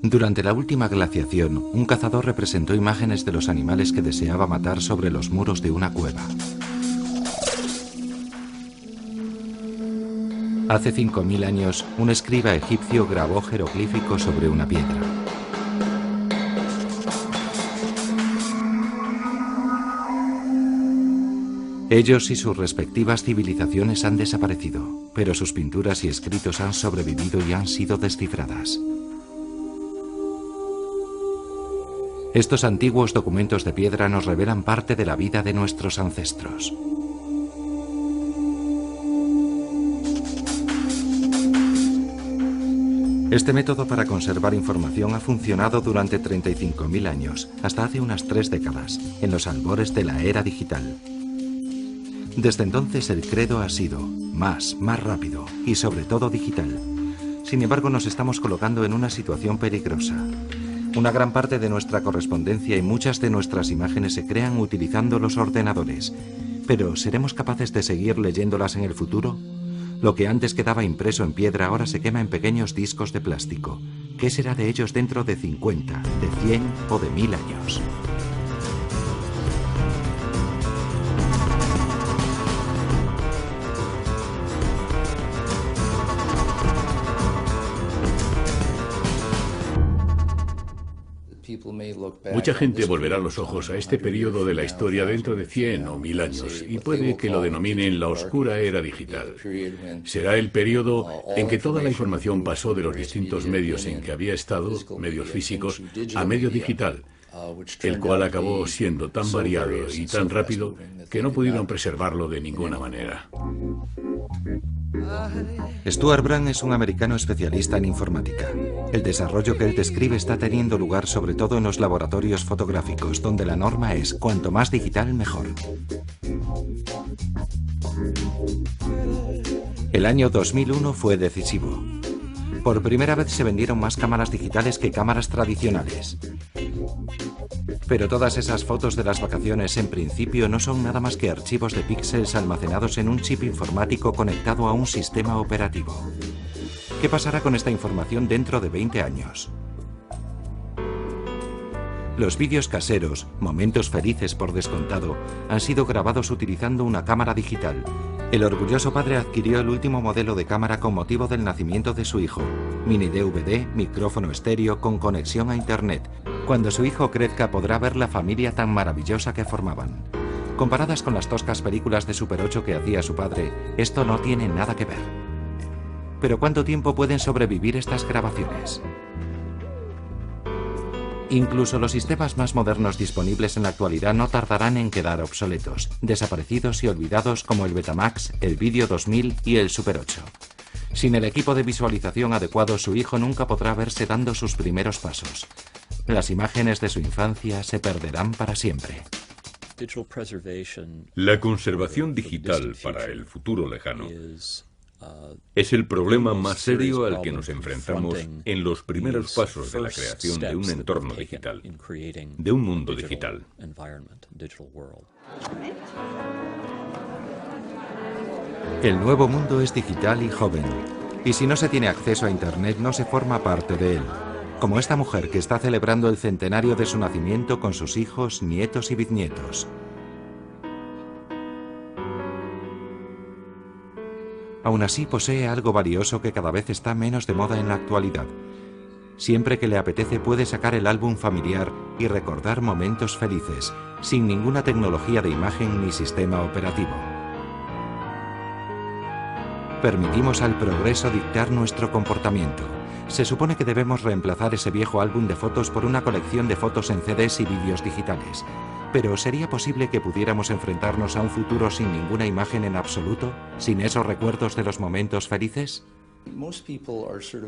Durante la última glaciación, un cazador representó imágenes de los animales que deseaba matar sobre los muros de una cueva. Hace 5000 años, un escriba egipcio grabó jeroglíficos sobre una piedra. Ellos y sus respectivas civilizaciones han desaparecido, pero sus pinturas y escritos han sobrevivido y han sido descifradas. Estos antiguos documentos de piedra nos revelan parte de la vida de nuestros ancestros. Este método para conservar información ha funcionado durante 35.000 años, hasta hace unas 3 décadas, en los albores de la era digital. Desde entonces el credo ha sido más rápido y sobre todo digital. Sin embargo, nos estamos colocando en una situación peligrosa. Una gran parte de nuestra correspondencia y muchas de nuestras imágenes se crean utilizando los ordenadores. Pero, ¿seremos capaces de seguir leyéndolas en el futuro? Lo que antes quedaba impreso en piedra ahora se quema en pequeños discos de plástico. ¿Qué será de ellos dentro de 50, de 100 o de 1000 años? Mucha gente volverá los ojos a este periodo de la historia dentro de 100 o 1000 años y puede que lo denominen la oscura era digital. Será el periodo en que toda la información pasó de los distintos medios en que había estado, medios físicos, a medio digital, el cual acabó siendo tan variado y tan rápido que no pudieron preservarlo de ninguna manera. Stuart Brand es un americano especialista en informática. El desarrollo que él describe está teniendo lugar sobre todo en los laboratorios fotográficos, donde la norma es cuanto más digital, mejor. El año 2001 fue decisivo. Por primera vez se vendieron más cámaras digitales que cámaras tradicionales. Pero todas esas fotos de las vacaciones en principio no son nada más que archivos de píxeles almacenados en un chip informático conectado a un sistema operativo. ¿Qué pasará con esta información dentro de 20 años? Los vídeos caseros, momentos felices por descontado, han sido grabados utilizando una cámara digital. El orgulloso padre adquirió el último modelo de cámara con motivo del nacimiento de su hijo. Mini DVD, micrófono estéreo con conexión a internet. Cuando su hijo crezca podrá ver la familia tan maravillosa que formaban. Comparadas con las toscas películas de Super 8 que hacía su padre, esto no tiene nada que ver. Pero ¿cuánto tiempo pueden sobrevivir estas grabaciones? Incluso los sistemas más modernos disponibles en la actualidad no tardarán en quedar obsoletos, desaparecidos y olvidados como el Betamax, el Video 2000 y el Super 8. Sin el equipo de visualización adecuado, su hijo nunca podrá verse dando sus primeros pasos. Las imágenes de su infancia se perderán para siempre. La conservación digital para el futuro lejano es el problema más serio al que nos enfrentamos en los primeros pasos de la creación de un entorno digital, de un mundo digital. El nuevo mundo es digital y joven, y si no se tiene acceso a Internet no se forma parte de él, como esta mujer que está celebrando el centenario de su nacimiento con sus hijos, nietos y bisnietos. Aún así posee algo valioso que cada vez está menos de moda en la actualidad. Siempre que le apetece puede sacar el álbum familiar y recordar momentos felices, sin ninguna tecnología de imagen ni sistema operativo. Permitimos al progreso dictar nuestro comportamiento. Se supone que debemos reemplazar ese viejo álbum de fotos por una colección de fotos en CDs y vídeos digitales. Pero ¿sería posible que pudiéramos enfrentarnos a un futuro sin ninguna imagen en absoluto? ¿Sin esos recuerdos de los momentos felices?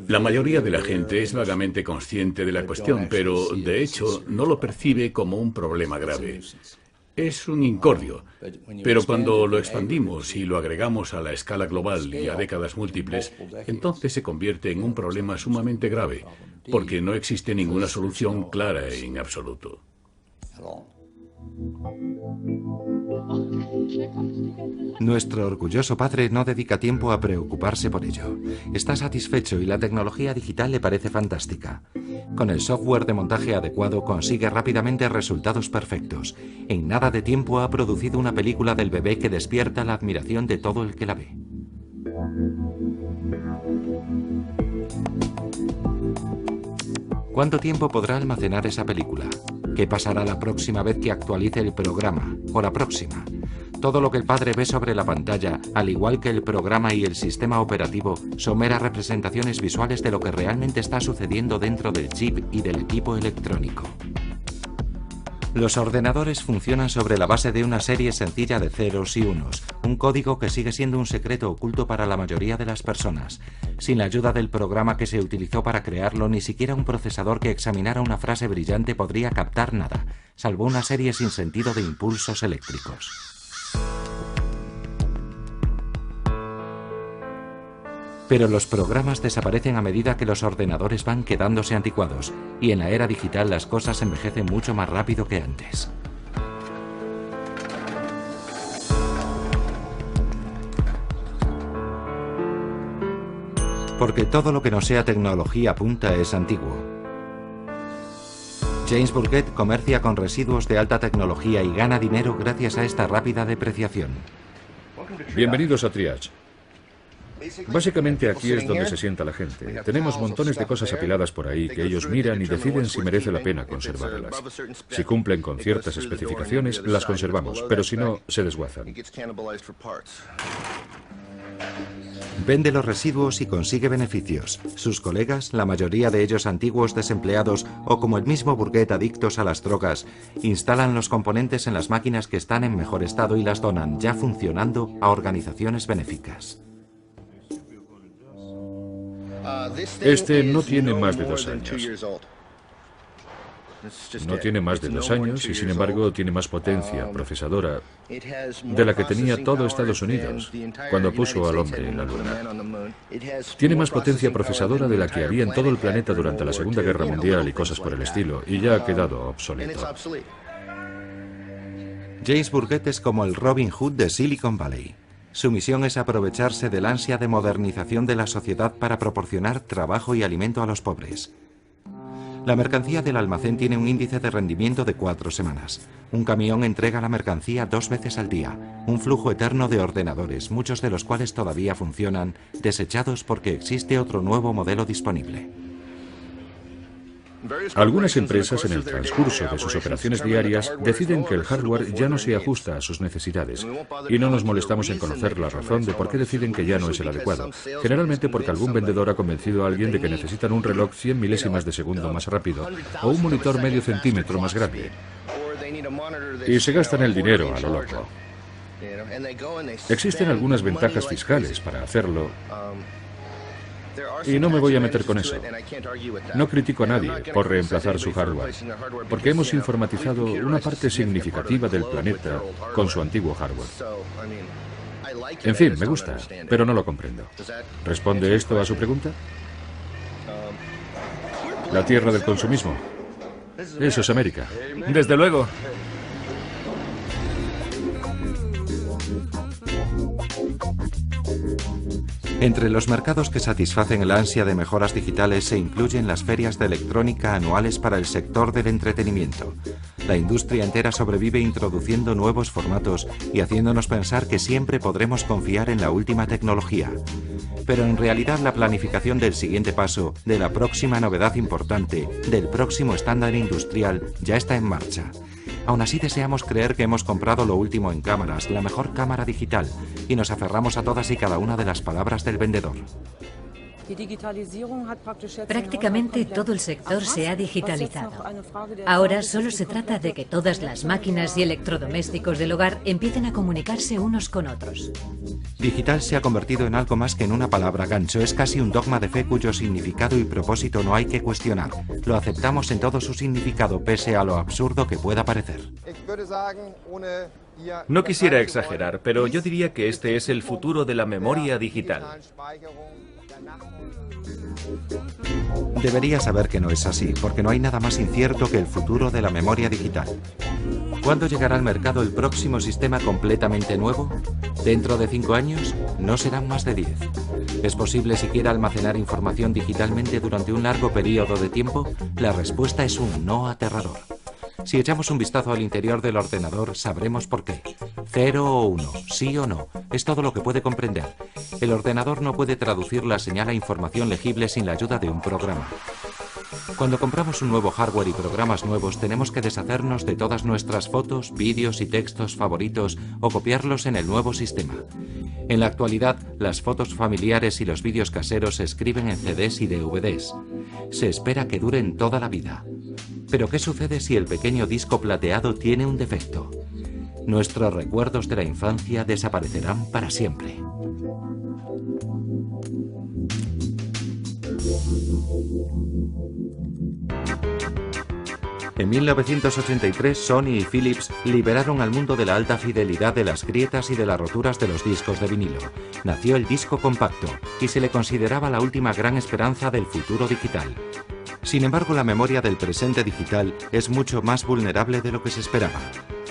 La mayoría de la gente es vagamente consciente de la cuestión, pero de hecho no lo percibe como un problema grave. Es un incordio, pero cuando lo expandimos y lo agregamos a la escala global y a décadas múltiples, entonces se convierte en un problema sumamente grave, porque no existe ninguna solución clara en absoluto. Nuestro orgulloso padre no dedica tiempo a preocuparse por ello. Está satisfecho y la tecnología digital le parece fantástica. Con el software de montaje adecuado consigue rápidamente resultados perfectos. En nada de tiempo ha producido una película del bebé que despierta la admiración de todo el que la ve. ¿Cuánto tiempo podrá almacenar esa película? ¿Qué pasará la próxima vez que actualice el programa? ¿O la próxima? Todo lo que el padre ve sobre la pantalla, al igual que el programa y el sistema operativo, son meras representaciones visuales de lo que realmente está sucediendo dentro del chip y del equipo electrónico. Los ordenadores funcionan sobre la base de una serie sencilla de ceros y unos, un código que sigue siendo un secreto oculto para la mayoría de las personas. Sin la ayuda del programa que se utilizó para crearlo, ni siquiera un procesador que examinara una frase brillante podría captar nada, salvo una serie sin sentido de impulsos eléctricos. Pero los programas desaparecen a medida que los ordenadores van quedándose anticuados, y en la era digital las cosas envejecen mucho más rápido que antes. Porque todo lo que no sea tecnología punta es antiguo. James Burkett comercia con residuos de alta tecnología y gana dinero gracias a esta rápida depreciación. Bienvenidos a Triage. Básicamente aquí es donde se sienta la gente. Tenemos montones de cosas apiladas por ahí que ellos miran y deciden si merece la pena conservarlas. Si cumplen con ciertas especificaciones, las conservamos, pero si no, se desguazan. Vende los residuos y consigue beneficios. Sus colegas, la mayoría de ellos antiguos desempleados o como el mismo Burkett adictos a las drogas, instalan los componentes en las máquinas que están en mejor estado y las donan, ya funcionando, a organizaciones benéficas. Este no tiene más de 2 años. No tiene más de 2 años y sin embargo tiene más potencia procesadora de la que tenía todo Estados Unidos cuando puso al hombre en la Luna. Tiene más potencia procesadora de la que había en todo el planeta durante la Segunda Guerra Mundial y cosas por el estilo, y ya ha quedado obsoleto. James Burkett es como el Robin Hood de Silicon Valley. Su misión es aprovecharse del ansia de modernización de la sociedad para proporcionar trabajo y alimento a los pobres. La mercancía del almacén tiene un índice de rendimiento de 4 semanas. Un camión entrega la mercancía 2 veces al día. Un flujo eterno de ordenadores, muchos de los cuales todavía funcionan, desechados porque existe otro nuevo modelo disponible. Algunas empresas en el transcurso de sus operaciones diarias deciden que el hardware ya no se ajusta a sus necesidades y no nos molestamos en conocer la razón de por qué deciden que ya no es el adecuado. Generalmente porque algún vendedor ha convencido a alguien de que necesitan un reloj 100 milésimas de segundo más rápido o un monitor medio centímetro más grande. Y se gastan el dinero a lo loco. Existen algunas ventajas fiscales para hacerlo. Y no me voy a meter con eso. No critico a nadie por reemplazar su hardware, porque hemos informatizado una parte significativa del planeta con su antiguo hardware. En fin, me gusta, pero no lo comprendo. ¿Responde esto a su pregunta? La tierra del consumismo. Eso es América. Desde luego. Entre los mercados que satisfacen el ansia de mejoras digitales se incluyen las ferias de electrónica anuales para el sector del entretenimiento. La industria entera sobrevive introduciendo nuevos formatos y haciéndonos pensar que siempre podremos confiar en la última tecnología. Pero en realidad la planificación del siguiente paso, de la próxima novedad importante, del próximo estándar industrial, ya está en marcha. Aún así deseamos creer que hemos comprado lo último en cámaras, la mejor cámara digital, y nos aferramos a todas y cada una de las palabras del vendedor. Prácticamente todo el sector se ha digitalizado. Ahora solo se trata de que todas las máquinas y electrodomésticos del hogar empiecen a comunicarse unos con otros. Digital se ha convertido en algo más que en una palabra gancho. Es casi un dogma de fe cuyo significado y propósito no hay que cuestionar. Lo aceptamos en todo su significado, pese a lo absurdo que pueda parecer. No quisiera exagerar, pero yo diría que este es el futuro de la memoria digital. Debería saber que no es así, porque no hay nada más incierto que el futuro de la memoria digital. ¿Cuándo llegará al mercado el próximo sistema completamente nuevo? ¿Dentro de 5 años? No serán más de 10. ¿Es posible siquiera almacenar información digitalmente durante un largo periodo de tiempo? La respuesta es un no aterrador. Si echamos un vistazo al interior del ordenador, sabremos por qué. 0 o 1, sí o no, es todo lo que puede comprender. El ordenador no puede traducir la señal a información legible sin la ayuda de un programa. Cuando compramos un nuevo hardware y programas nuevos, tenemos que deshacernos de todas nuestras fotos, vídeos y textos favoritos o copiarlos en el nuevo sistema. En la actualidad, las fotos familiares y los vídeos caseros se escriben en CDs y DVDs. Se espera que duren toda la vida. Pero ¿qué sucede si el pequeño disco plateado tiene un defecto? Nuestros recuerdos de la infancia desaparecerán para siempre. En 1983, Sony y Philips liberaron al mundo de la alta fidelidad de las grietas y de las roturas de los discos de vinilo. Nació el disco compacto y se le consideraba la última gran esperanza del futuro digital. Sin embargo, la memoria del presente digital es mucho más vulnerable de lo que se esperaba.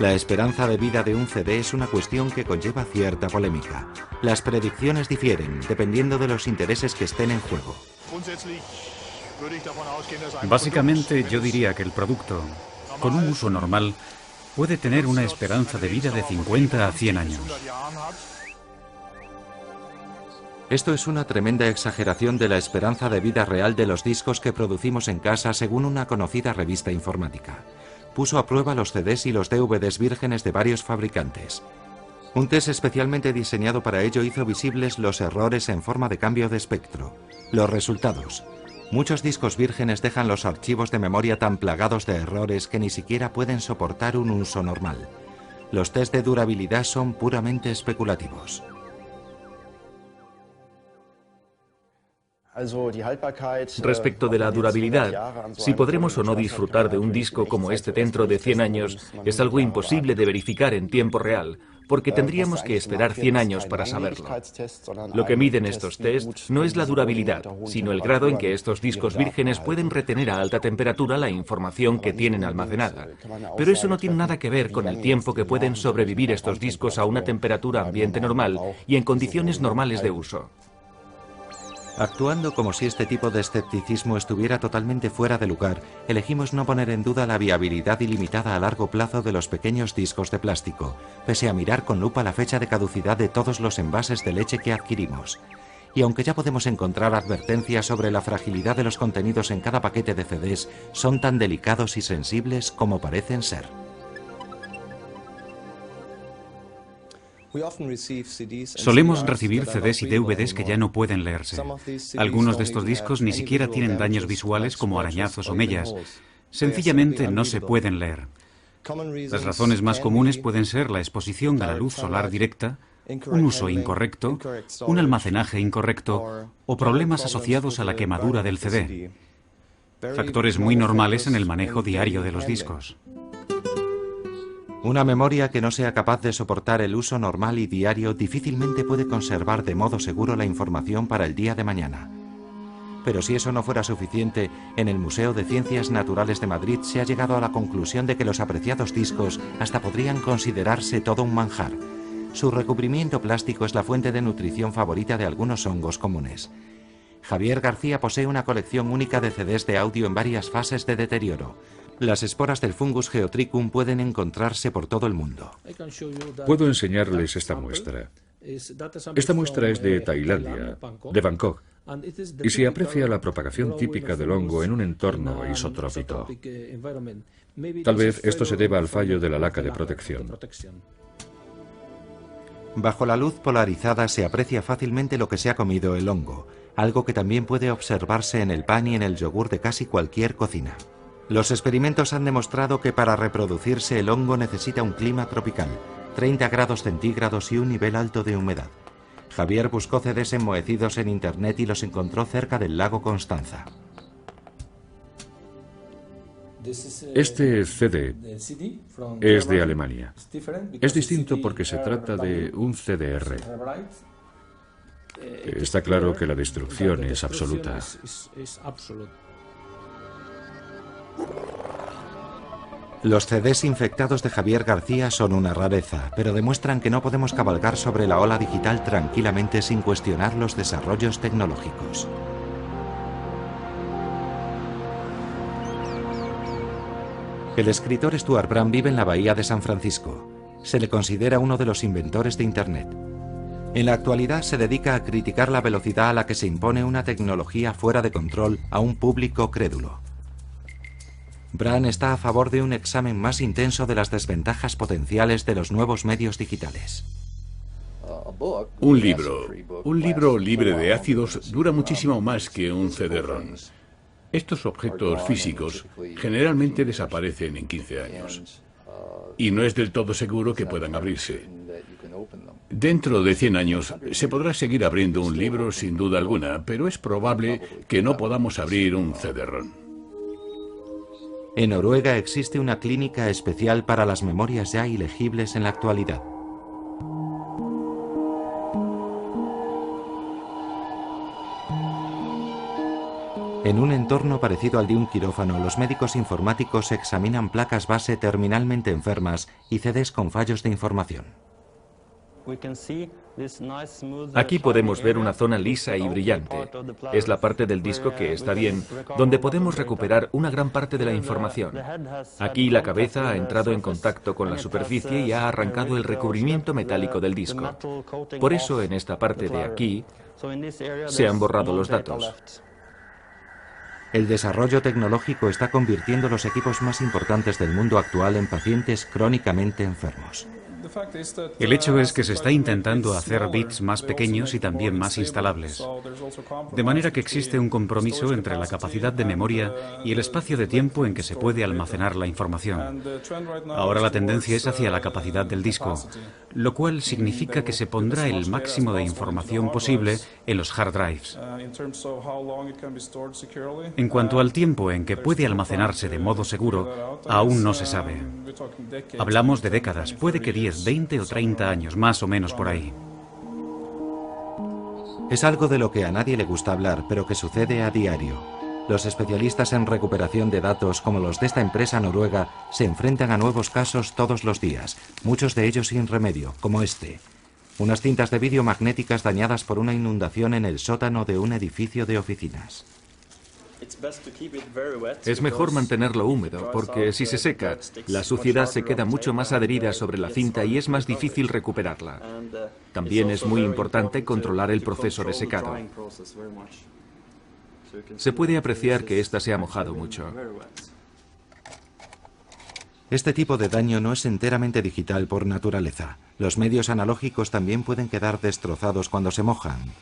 La esperanza de vida de un CD es una cuestión que conlleva cierta polémica. Las predicciones difieren dependiendo de los intereses que estén en juego. Básicamente, yo diría que el producto, con un uso normal, puede tener una esperanza de vida de 50 a 100 años. Esto es una tremenda exageración de la esperanza de vida real de los discos que producimos en casa, según una conocida revista informática. Puso a prueba los CDs y los DVDs vírgenes de varios fabricantes. Un test especialmente diseñado para ello hizo visibles los errores en forma de cambio de espectro. Los resultados: muchos discos vírgenes dejan los archivos de memoria tan plagados de errores que ni siquiera pueden soportar un uso normal. Los test de durabilidad son puramente especulativos. Respecto de la durabilidad, si podremos o no disfrutar de un disco como este dentro de 100 años, es algo imposible de verificar en tiempo real, porque tendríamos que esperar 100 años para saberlo. Lo que miden estos tests no es la durabilidad, sino el grado en que estos discos vírgenes pueden retener a alta temperatura la información que tienen almacenada. Pero eso no tiene nada que ver con el tiempo que pueden sobrevivir estos discos a una temperatura ambiente normal y en condiciones normales de uso. Actuando como si este tipo de escepticismo estuviera totalmente fuera de lugar, elegimos no poner en duda la viabilidad ilimitada a largo plazo de los pequeños discos de plástico, pese a mirar con lupa la fecha de caducidad de todos los envases de leche que adquirimos. Y aunque ya podemos encontrar advertencias sobre la fragilidad de los contenidos en cada paquete de CDs, son tan delicados y sensibles como parecen ser. Solemos recibir CDs y DVDs que ya no pueden leerse. Algunos de estos discos ni siquiera tienen daños visuales como arañazos o mellas. Sencillamente no se pueden leer. Las razones más comunes pueden ser la exposición a la luz solar directa, un uso incorrecto, un almacenaje incorrecto o problemas asociados a la quemadura del CD. Factores muy normales en el manejo diario de los discos. Una memoria que no sea capaz de soportar el uso normal y diario difícilmente puede conservar de modo seguro la información para el día de mañana. Pero si eso no fuera suficiente, en el Museo de Ciencias Naturales de Madrid se ha llegado a la conclusión de que los apreciados discos hasta podrían considerarse todo un manjar. Su recubrimiento plástico es la fuente de nutrición favorita de algunos hongos comunes. Javier García posee una colección única de CDs de audio en varias fases de deterioro. Las esporas del fungus Geotrichum pueden encontrarse por todo el mundo. Puedo enseñarles esta muestra. Esta muestra es de Tailandia, de Bangkok, y se aprecia la propagación típica del hongo en un entorno isotrópico. Tal vez esto se deba al fallo de la laca de protección. Bajo la luz polarizada se aprecia fácilmente lo que se ha comido el hongo, algo que también puede observarse en el pan y en el yogur de casi cualquier cocina. Los experimentos han demostrado que para reproducirse el hongo necesita un clima tropical, 30 grados centígrados y un nivel alto de humedad. Javier buscó CDs enmohecidos en internet y los encontró cerca del lago Constanza. Este CD es de Alemania. Es distinto porque se trata de un CDR. Está claro que la destrucción es absoluta. Los CDs infectados de Javier García son una rareza, pero demuestran que no podemos cabalgar sobre la ola digital tranquilamente sin cuestionar los desarrollos tecnológicos. El escritor Stuart Brand vive en la bahía de San Francisco. Se le considera uno de los inventores de Internet. En la actualidad se dedica a criticar la velocidad a la que se impone una tecnología fuera de control a un público crédulo. Brand está a favor de un examen más intenso de las desventajas potenciales de los nuevos medios digitales. Un libro libre de ácidos dura muchísimo más que un CD-ROM. Estos objetos físicos generalmente desaparecen en 15 años. Y no es del todo seguro que puedan abrirse. Dentro de 100 años se podrá seguir abriendo un libro sin duda alguna, pero es probable que no podamos abrir un CD-ROM. En Noruega existe una clínica especial para las memorias ya ilegibles en la actualidad. En un entorno parecido al de un quirófano, los médicos informáticos examinan placas base terminalmente enfermas y CDs con fallos de información. Aquí podemos ver una zona lisa y brillante. Es la parte del disco que está bien, donde podemos recuperar una gran parte de la información. Aquí la cabeza ha entrado en contacto con la superficie y ha arrancado el recubrimiento metálico del disco. Por eso en esta parte de aquí se han borrado los datos. El desarrollo tecnológico está convirtiendo los equipos más importantes del mundo actual en pacientes crónicamente enfermos. El hecho es que se está intentando hacer bits más pequeños y también más instalables. De manera que existe un compromiso entre la capacidad de memoria y el espacio de tiempo en que se puede almacenar la información. Ahora la tendencia es hacia la capacidad del disco, lo cual significa que se pondrá el máximo de información posible en los hard drives. En cuanto al tiempo en que puede almacenarse de modo seguro, aún no se sabe. Hablamos de décadas, puede que 10, 20 o 30 años, más o menos por ahí. Es algo de lo que a nadie le gusta hablar, pero que sucede a diario. Los especialistas en recuperación de datos, como los de esta empresa noruega, se enfrentan a nuevos casos todos los días, muchos de ellos sin remedio, como este. Unas cintas de vídeo magnéticas dañadas por una inundación en el sótano de un edificio de oficinas. Es mejor mantenerlo húmedo, porque si se seca, la suciedad se queda mucho más adherida sobre la cinta y es más difícil recuperarla. También es muy importante controlar el proceso de secado. Se puede apreciar que ésta se ha mojado mucho. Este tipo de daño no es enteramente digital por naturaleza. Los medios analógicos también pueden quedar destrozados cuando se mojan.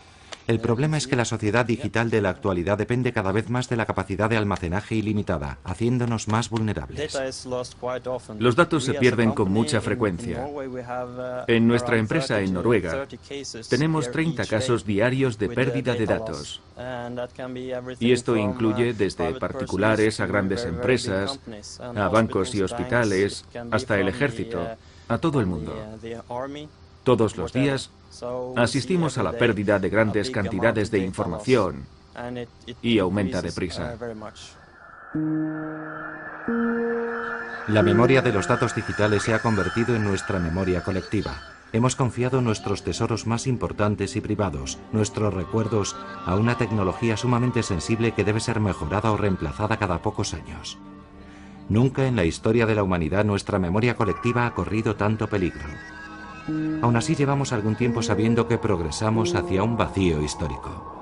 El problema es que la sociedad digital de la actualidad depende cada vez más de la capacidad de almacenaje ilimitada, haciéndonos más vulnerables. Los datos se pierden con mucha frecuencia. En nuestra empresa en Noruega tenemos 30 casos diarios de pérdida de datos. Y esto incluye desde particulares a grandes empresas, a bancos y hospitales, hasta el ejército, a todo el mundo. Todos los días asistimos a la pérdida de grandes cantidades de información y aumenta deprisa. La memoria de los datos digitales se ha convertido en nuestra memoria colectiva. Hemos confiado nuestros tesoros más importantes y privados, nuestros recuerdos, a una tecnología sumamente sensible que debe ser mejorada o reemplazada cada pocos años. Nunca en la historia de la humanidad nuestra memoria colectiva ha corrido tanto peligro. Aún así llevamos algún tiempo sabiendo que progresamos hacia un vacío histórico.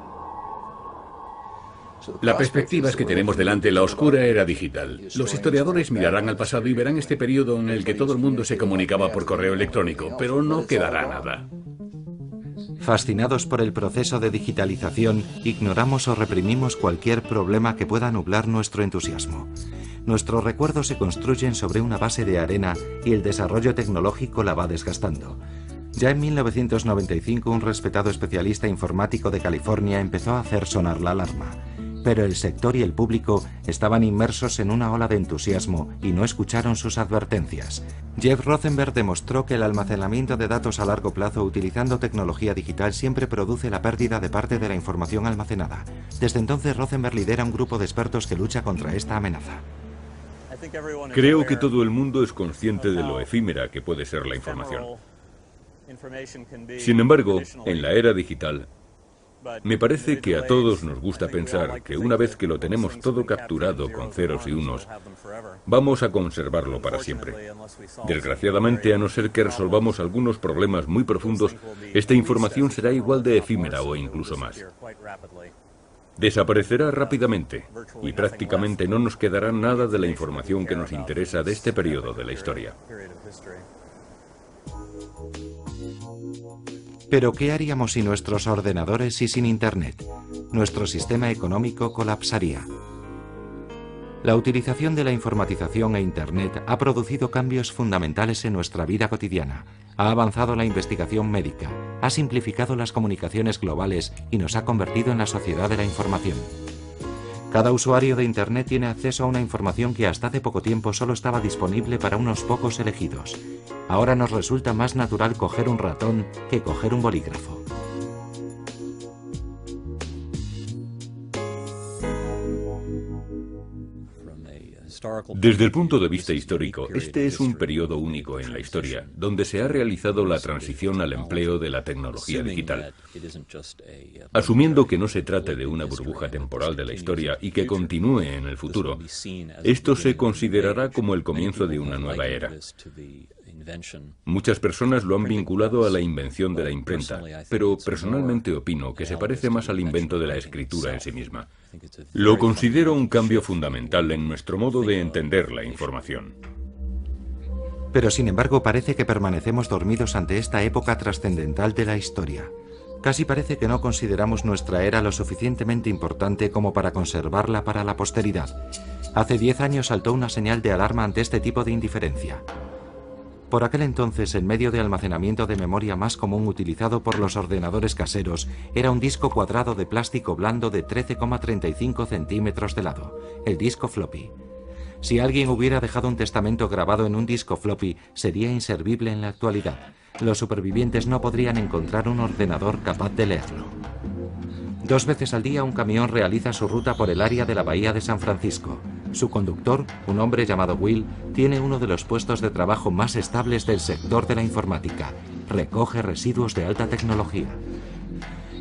La perspectiva es que tenemos delante la oscura era digital. Los historiadores mirarán al pasado y verán este periodo en el que todo el mundo se comunicaba por correo electrónico, pero no quedará nada. Fascinados por el proceso de digitalización, ignoramos o reprimimos cualquier problema que pueda nublar nuestro entusiasmo. Nuestros recuerdos se construyen sobre una base de arena y el desarrollo tecnológico la va desgastando. Ya en 1995 un respetado especialista informático de California empezó a hacer sonar la alarma. Pero el sector y el público estaban inmersos en una ola de entusiasmo y no escucharon sus advertencias. Jeff Rosenberg demostró que el almacenamiento de datos a largo plazo utilizando tecnología digital siempre produce la pérdida de parte de la información almacenada. Desde entonces Rosenberg lidera un grupo de expertos que lucha contra esta amenaza. Creo que todo el mundo es consciente de lo efímera que puede ser la información. Sin embargo, en la era digital, me parece que a todos nos gusta pensar que una vez que lo tenemos todo capturado con ceros y unos, vamos a conservarlo para siempre. Desgraciadamente, a no ser que resolvamos algunos problemas muy profundos, esta información será igual de efímera o incluso más. Desaparecerá rápidamente y prácticamente no nos quedará nada de la información que nos interesa de este periodo de la historia. Pero ¿qué haríamos sin nuestros ordenadores y sin Internet? Nuestro sistema económico colapsaría. La utilización de la informatización e Internet ha producido cambios fundamentales en nuestra vida cotidiana, ha avanzado la investigación médica, ha simplificado las comunicaciones globales y nos ha convertido en la sociedad de la información. Cada usuario de Internet tiene acceso a una información que hasta hace poco tiempo solo estaba disponible para unos pocos elegidos. Ahora nos resulta más natural coger un ratón que coger un bolígrafo. Desde el punto de vista histórico, este es un periodo único en la historia, donde se ha realizado la transición al empleo de la tecnología digital. Asumiendo que no se trate de una burbuja temporal de la historia y que continúe en el futuro, esto se considerará como el comienzo de una nueva era. Muchas personas lo han vinculado a la invención de la imprenta, pero personalmente opino que se parece más al invento de la escritura en sí misma. Lo considero un cambio fundamental en nuestro modo de entender la información. Pero sin embargo parece que permanecemos dormidos ante esta época trascendental de la historia. Casi parece que no consideramos nuestra era lo suficientemente importante como para conservarla para la posteridad. Hace 10 años saltó una señal de alarma ante este tipo de indiferencia. Por aquel entonces, el medio de almacenamiento de memoria más común utilizado por los ordenadores caseros era un disco cuadrado de plástico blando de 13,35 centímetros de lado, el disco floppy. Si alguien hubiera dejado un testamento grabado en un disco floppy, sería inservible en la actualidad. Los supervivientes no podrían encontrar un ordenador capaz de leerlo. 2 veces al día un camión realiza su ruta por el área de la bahía de San Francisco. Su conductor, un hombre llamado Will, tiene uno de los puestos de trabajo más estables del sector de la informática. Recoge residuos de alta tecnología.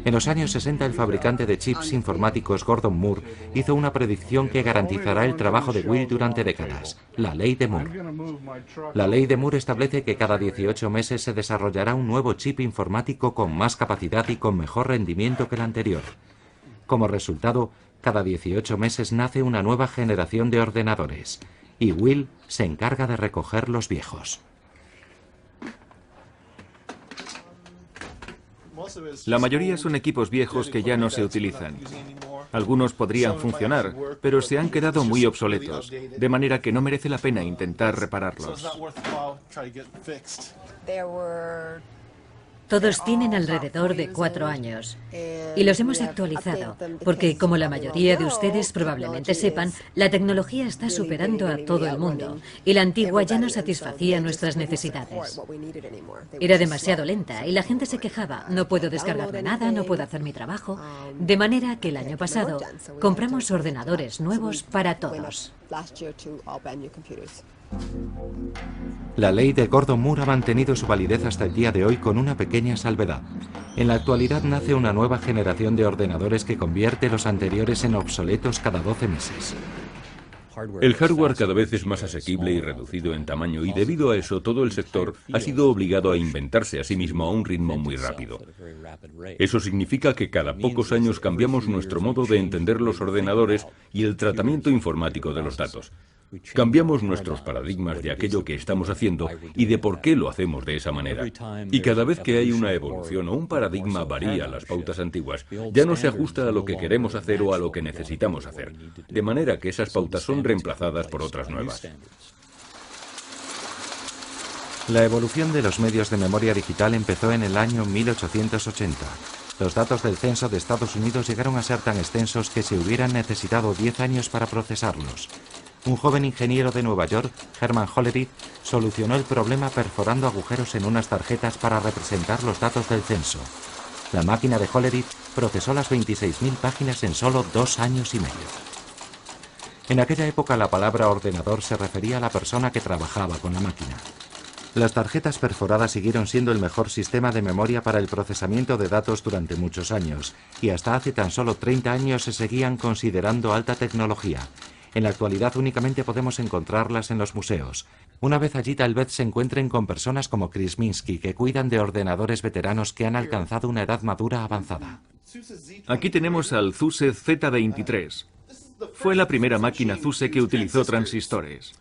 En los años 60 el fabricante de chips informáticos Gordon Moore hizo una predicción que garantizará el trabajo de Will durante décadas, la ley de Moore. La ley de Moore establece que cada 18 meses se desarrollará un nuevo chip informático con más capacidad y con mejor rendimiento que el anterior. Como resultado, cada 18 meses nace una nueva generación de ordenadores, y Will se encarga de recoger los viejos. La mayoría son equipos viejos que ya no se utilizan. Algunos podrían funcionar, pero se han quedado muy obsoletos, de manera que no merece la pena intentar repararlos. Todos tienen alrededor de 4 años y los hemos actualizado porque, como la mayoría de ustedes probablemente sepan, la tecnología está superando a todo el mundo y la antigua ya no satisfacía nuestras necesidades. Era demasiado lenta y la gente se quejaba: no puedo descargarme nada, no puedo hacer mi trabajo. De manera que el año pasado compramos ordenadores nuevos para todos. La ley de Gordon Moore ha mantenido su validez hasta el día de hoy con una pequeña salvedad. En la actualidad nace una nueva generación de ordenadores que convierte los anteriores en obsoletos cada 12 meses. El hardware cada vez es más asequible y reducido en tamaño, y debido a eso todo el sector ha sido obligado a inventarse a sí mismo a un ritmo muy rápido. Eso significa que cada pocos años cambiamos nuestro modo de entender los ordenadores y el tratamiento informático de los datos. Cambiamos nuestros paradigmas de aquello que estamos haciendo y de por qué lo hacemos de esa manera. Y cada vez que hay una evolución o un paradigma varía las pautas antiguas, ya no se ajusta a lo que queremos hacer o a lo que necesitamos hacer. De manera que esas pautas son reemplazadas por otras nuevas. La evolución de los medios de memoria digital empezó en el año 1880. Los datos del censo de Estados Unidos llegaron a ser tan extensos que se hubieran necesitado 10 años para procesarlos. Un joven ingeniero de Nueva York, Herman Hollerith, solucionó el problema perforando agujeros en unas tarjetas para representar los datos del censo. La máquina de Hollerith procesó las 26.000 páginas en solo 2 años y medio. En aquella época la palabra ordenador se refería a la persona que trabajaba con la máquina. Las tarjetas perforadas siguieron siendo el mejor sistema de memoria para el procesamiento de datos durante muchos años, y hasta hace tan solo 30 años se seguían considerando alta tecnología. En la actualidad únicamente podemos encontrarlas en los museos. Una vez allí tal vez se encuentren con personas como Chris Minsky, que cuidan de ordenadores veteranos que han alcanzado una edad madura avanzada. Aquí tenemos al Zuse Z23. Fue la primera máquina Zuse que utilizó transistores.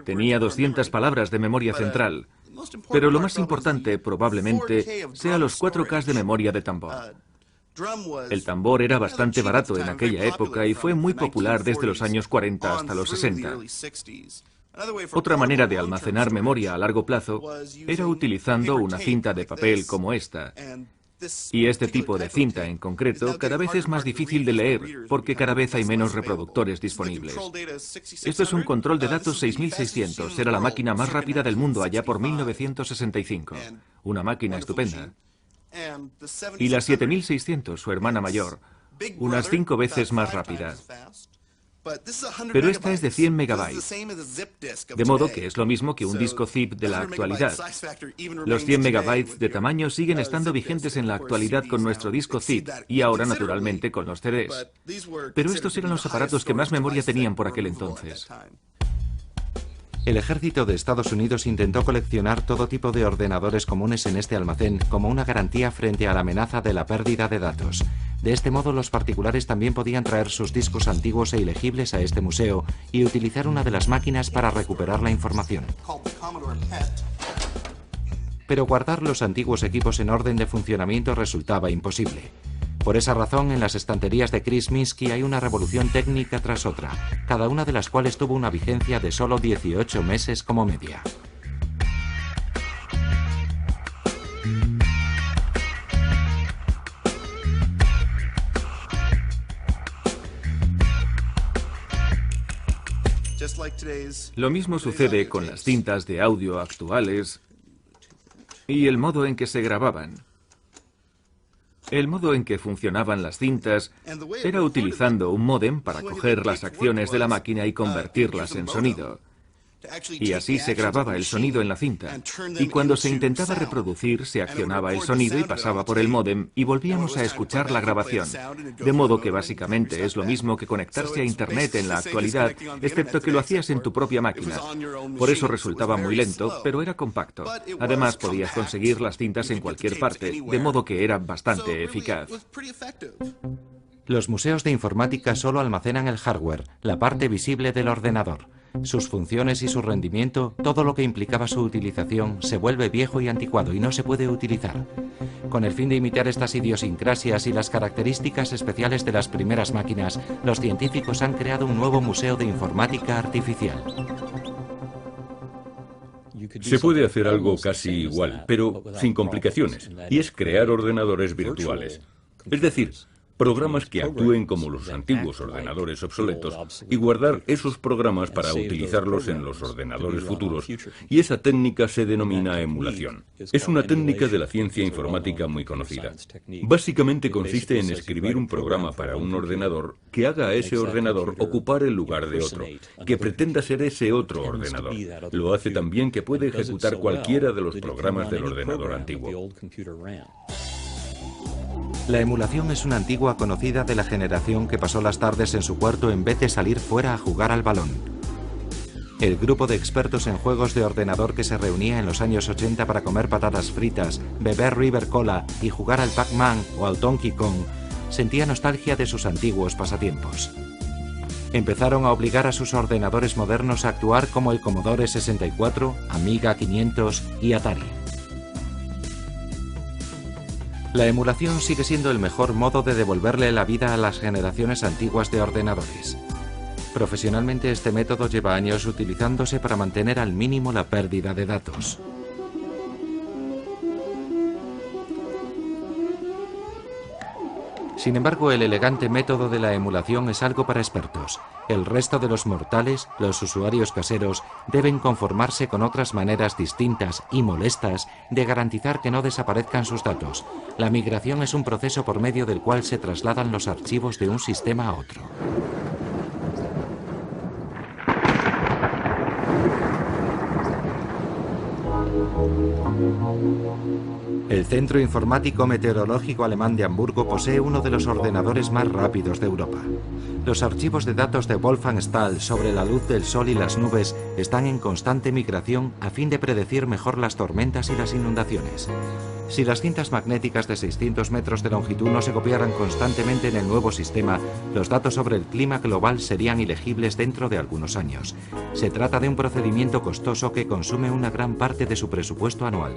Tenía 200 palabras de memoria central, pero lo más importante probablemente sea los 4K de memoria de tambor. El tambor era bastante barato en aquella época y fue muy popular desde los años 40 hasta los 60. Otra manera de almacenar memoria a largo plazo era utilizando una cinta de papel como esta. Y este tipo de cinta en concreto cada vez es más difícil de leer porque cada vez hay menos reproductores disponibles. Esto es un control de datos 6600. Era la máquina más rápida del mundo allá por 1965. Una máquina estupenda. Y la 7600, su hermana mayor, unas 5 veces más rápida. Pero esta es de 100 megabytes, de modo que es lo mismo que un disco zip de la actualidad. Los 100 megabytes de tamaño siguen estando vigentes en la actualidad con nuestro disco zip y ahora naturalmente con los CDs. Pero estos eran los aparatos que más memoria tenían por aquel entonces. El ejército de Estados Unidos intentó coleccionar todo tipo de ordenadores comunes en este almacén como una garantía frente a la amenaza de la pérdida de datos. De este modo, los particulares también podían traer sus discos antiguos e ilegibles a este museo y utilizar una de las máquinas para recuperar la información. Pero guardar los antiguos equipos en orden de funcionamiento resultaba imposible. Por esa razón, en las estanterías de Chris Minsky hay una revolución técnica tras otra, cada una de las cuales tuvo una vigencia de solo 18 meses como media. Lo mismo sucede con las cintas de audio actuales y el modo en que se grababan. El modo en que funcionaban las cintas era utilizando un módem para coger las acciones de la máquina y convertirlas en sonido. Y así se grababa el sonido en la cinta. Y cuando se intentaba reproducir, se accionaba el sonido y pasaba por el módem y volvíamos a escuchar la grabación. De modo que básicamente es lo mismo que conectarse a Internet en la actualidad, excepto que lo hacías en tu propia máquina. Por eso resultaba muy lento, pero era compacto. Además, podías conseguir las cintas en cualquier parte, de modo que era bastante eficaz. Los museos de informática solo almacenan el hardware, la parte visible del ordenador. Sus funciones y su rendimiento, todo lo que implicaba su utilización, se vuelve viejo y anticuado y no se puede utilizar. Con el fin de imitar estas idiosincrasias y las características especiales de las primeras máquinas, los científicos han creado un nuevo museo de informática artificial. Se puede hacer algo casi igual, pero sin complicaciones, y es crear ordenadores virtuales. Es decir, programas que actúen como los antiguos ordenadores obsoletos y guardar esos programas para utilizarlos en los ordenadores futuros, y esa técnica se denomina emulación. Es una técnica de la ciencia informática muy conocida. Básicamente consiste en escribir un programa para un ordenador que haga a ese ordenador ocupar el lugar de otro, que pretenda ser ese otro ordenador. Lo hace tan bien que puede ejecutar cualquiera de los programas del ordenador antiguo. La emulación es una antigua conocida de la generación que pasó las tardes en su cuarto en vez de salir fuera a jugar al balón. El grupo de expertos en juegos de ordenador que se reunía en los años 80 para comer patatas fritas, beber River Cola y jugar al Pac-Man o al Donkey Kong, sentía nostalgia de sus antiguos pasatiempos. Empezaron a obligar a sus ordenadores modernos a actuar como el Commodore 64, Amiga 500 y Atari. La emulación sigue siendo el mejor modo de devolverle la vida a las generaciones antiguas de ordenadores. Profesionalmente, este método lleva años utilizándose para mantener al mínimo la pérdida de datos. Sin embargo, el elegante método de la emulación es algo para expertos. El resto de los mortales, los usuarios caseros, deben conformarse con otras maneras distintas y molestas de garantizar que no desaparezcan sus datos. La migración es un proceso por medio del cual se trasladan los archivos de un sistema a otro. El Centro Informático Meteorológico Alemán de Hamburgo posee uno de los ordenadores más rápidos de Europa. Los archivos de datos de Wolfgang Stahl sobre la luz del sol y las nubes están en constante migración a fin de predecir mejor las tormentas y las inundaciones. Si las cintas magnéticas de 600 metros de longitud no se copiaran constantemente en el nuevo sistema, los datos sobre el clima global serían ilegibles dentro de algunos años. Se trata de un procedimiento costoso que consume una gran parte de su presupuesto anual.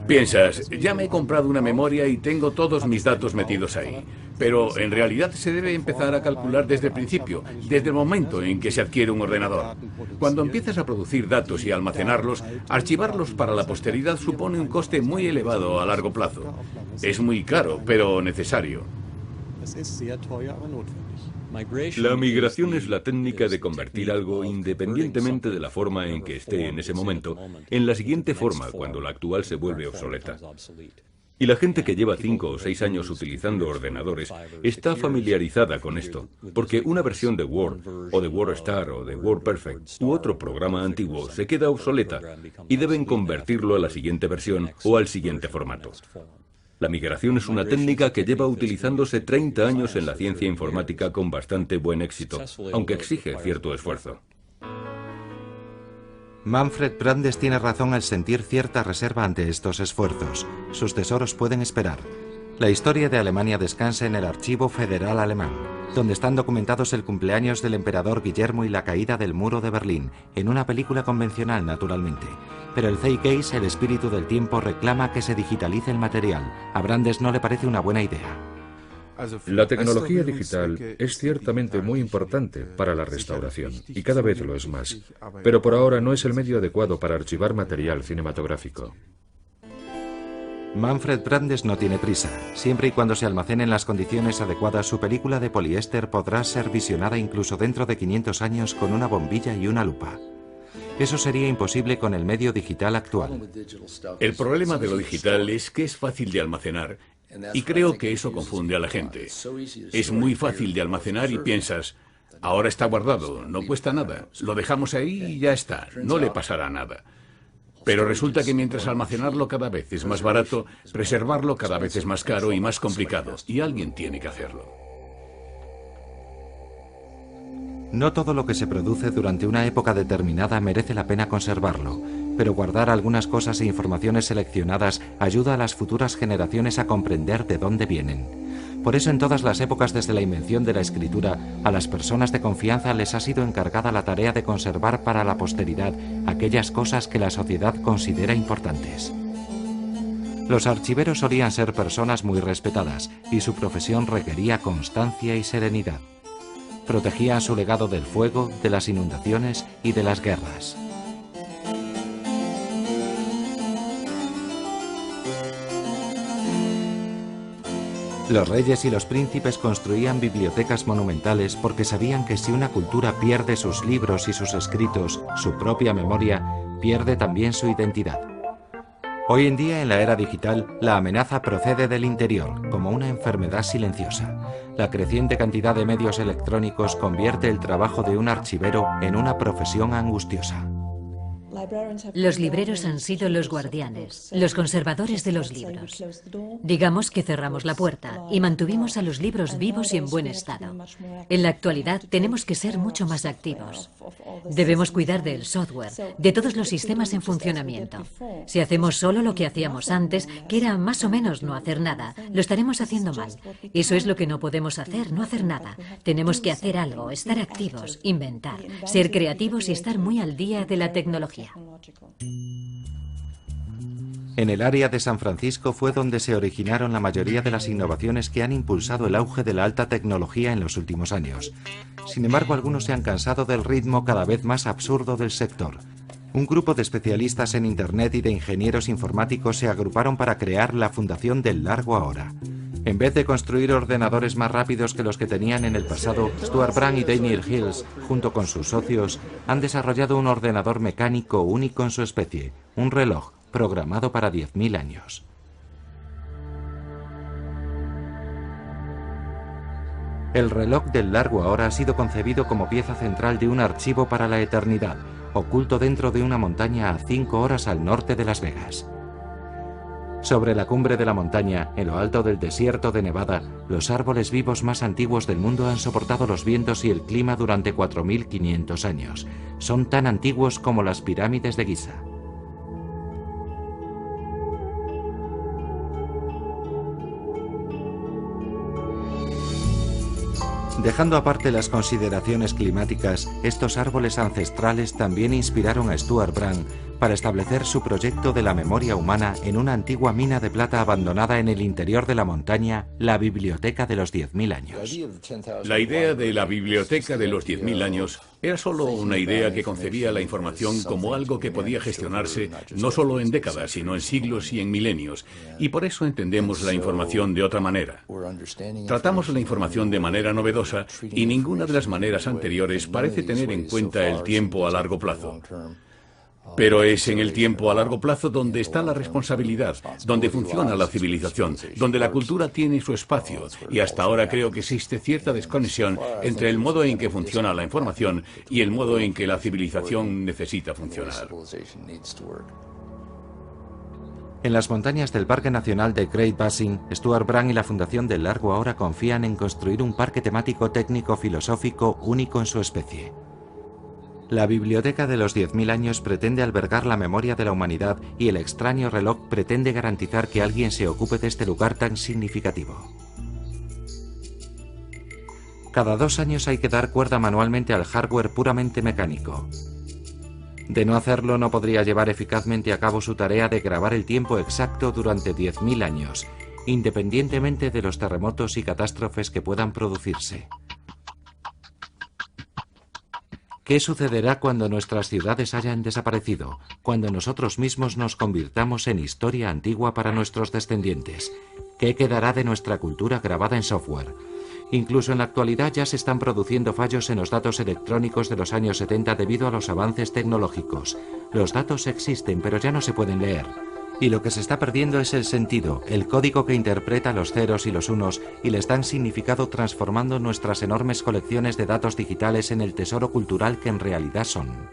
Piensas, ya me he comprado una memoria y tengo todos mis datos metidos ahí. Pero en realidad se debe empezar a calcular desde el principio, desde el momento en que se adquiere un ordenador. Cuando empiezas a producir datos y almacenarlos, archivarlos para la posteridad supone un coste muy elevado a largo plazo. Es muy caro, pero necesario. La migración es la técnica de convertir algo, independientemente de la forma en que esté en ese momento, en la siguiente forma cuando la actual se vuelve obsoleta. Y la gente que lleva 5 o 6 años utilizando ordenadores está familiarizada con esto, porque una versión de Word, o de WordStar, o de WordPerfect, u otro programa antiguo se queda obsoleta y deben convertirlo a la siguiente versión o al siguiente formato. La migración es una técnica que lleva utilizándose 30 años en la ciencia informática con bastante buen éxito, aunque exige cierto esfuerzo. Manfred Brandes tiene razón al sentir cierta reserva ante estos esfuerzos. Sus tesoros pueden esperar. La historia de Alemania descansa en el Archivo Federal Alemán, donde están documentados el cumpleaños del emperador Guillermo y la caída del muro de Berlín, en una película convencional, naturalmente. Pero el Zeitgeist, el espíritu del tiempo, reclama que se digitalice el material. A Brandes no le parece una buena idea. La tecnología digital es ciertamente muy importante para la restauración, y cada vez lo es más, pero por ahora no es el medio adecuado para archivar material cinematográfico. Manfred Brandes no tiene prisa. Siempre y cuando se almacene en las condiciones adecuadas, su película de poliéster podrá ser visionada incluso dentro de 500 años con una bombilla y una lupa. Eso sería imposible con el medio digital actual. El problema de lo digital es que es fácil de almacenar, y creo que eso confunde a la gente. Es muy fácil de almacenar y piensas, ahora está guardado, no cuesta nada, lo dejamos ahí y ya está, no le pasará nada. Pero resulta que mientras almacenarlo cada vez es más barato, preservarlo cada vez es más caro y más complicado, y alguien tiene que hacerlo. No todo lo que se produce durante una época determinada merece la pena conservarlo, pero guardar algunas cosas e informaciones seleccionadas ayuda a las futuras generaciones a comprender de dónde vienen. Por eso en todas las épocas desde la invención de la escritura, a las personas de confianza les ha sido encargada la tarea de conservar para la posteridad aquellas cosas que la sociedad considera importantes. Los archiveros solían ser personas muy respetadas y su profesión requería constancia y serenidad. Protegían su legado del fuego, de las inundaciones y de las guerras. Los reyes y los príncipes construían bibliotecas monumentales porque sabían que si una cultura pierde sus libros y sus escritos, su propia memoria, pierde también su identidad. Hoy en día, en la era digital, la amenaza procede del interior, como una enfermedad silenciosa. La creciente cantidad de medios electrónicos convierte el trabajo de un archivero en una profesión angustiosa. Los libreros han sido los guardianes, los conservadores de los libros. Digamos que cerramos la puerta y mantuvimos a los libros vivos y en buen estado. En la actualidad tenemos que ser mucho más activos. Debemos cuidar del software, de todos los sistemas en funcionamiento. Si hacemos solo lo que hacíamos antes, que era más o menos no hacer nada, lo estaremos haciendo mal. Eso es lo que no podemos hacer, no hacer nada. Tenemos que hacer algo, estar activos, inventar, ser creativos y estar muy al día de la tecnología. En el área de San Francisco fue donde se originaron la mayoría de las innovaciones que han impulsado el auge de la alta tecnología en los últimos años. Sin embargo, algunos se han cansado del ritmo cada vez más absurdo del sector. Un grupo de especialistas en Internet y de ingenieros informáticos se agruparon para crear la Fundación del Largo Ahora. En vez de construir ordenadores más rápidos que los que tenían en el pasado, Stuart Brand y Daniel Hills, junto con sus socios, han desarrollado un ordenador mecánico único en su especie, un reloj programado para 10.000 años. El reloj del largo ahora ha sido concebido como pieza central de un archivo para la eternidad, oculto dentro de una montaña a 5 horas al norte de Las Vegas. Sobre la cumbre de la montaña, en lo alto del desierto de Nevada, los árboles vivos más antiguos del mundo han soportado los vientos y el clima durante 4.500 años. Son tan antiguos como las pirámides de Giza. Dejando aparte las consideraciones climáticas, estos árboles ancestrales también inspiraron a Stuart Brown para establecer su proyecto de la memoria humana en una antigua mina de plata abandonada en el interior de la montaña, la Biblioteca de los 10.000 años. La idea de la Biblioteca de los 10.000 años era solo una idea que concebía la información como algo que podía gestionarse no solo en décadas, sino en siglos y en milenios, y por eso entendemos la información de otra manera. Tratamos la información de manera novedosa y ninguna de las maneras anteriores parece tener en cuenta el tiempo a largo plazo. Pero es en el tiempo a largo plazo donde está la responsabilidad, donde funciona la civilización, donde la cultura tiene su espacio, y hasta ahora creo que existe cierta desconexión entre el modo en que funciona la información y el modo en que la civilización necesita funcionar. En las montañas del Parque Nacional de Great Basin, Stuart Brown y la Fundación del Largo ahora confían en construir un parque temático técnico-filosófico único en su especie. La Biblioteca de los 10.000 años pretende albergar la memoria de la humanidad y el extraño reloj pretende garantizar que alguien se ocupe de este lugar tan significativo. Cada 2 años hay que dar cuerda manualmente al hardware puramente mecánico. De no hacerlo, no podría llevar eficazmente a cabo su tarea de grabar el tiempo exacto durante 10.000 años, independientemente de los terremotos y catástrofes que puedan producirse. ¿Qué sucederá cuando nuestras ciudades hayan desaparecido? Cuando nosotros mismos nos convirtamos en historia antigua para nuestros descendientes. ¿Qué quedará de nuestra cultura grabada en software? Incluso en la actualidad ya se están produciendo fallos en los datos electrónicos de los años 70 debido a los avances tecnológicos. Los datos existen, pero ya no se pueden leer. Y lo que se está perdiendo es el sentido, el código que interpreta los ceros y los unos y les dan significado transformando nuestras enormes colecciones de datos digitales en el tesoro cultural que en realidad son.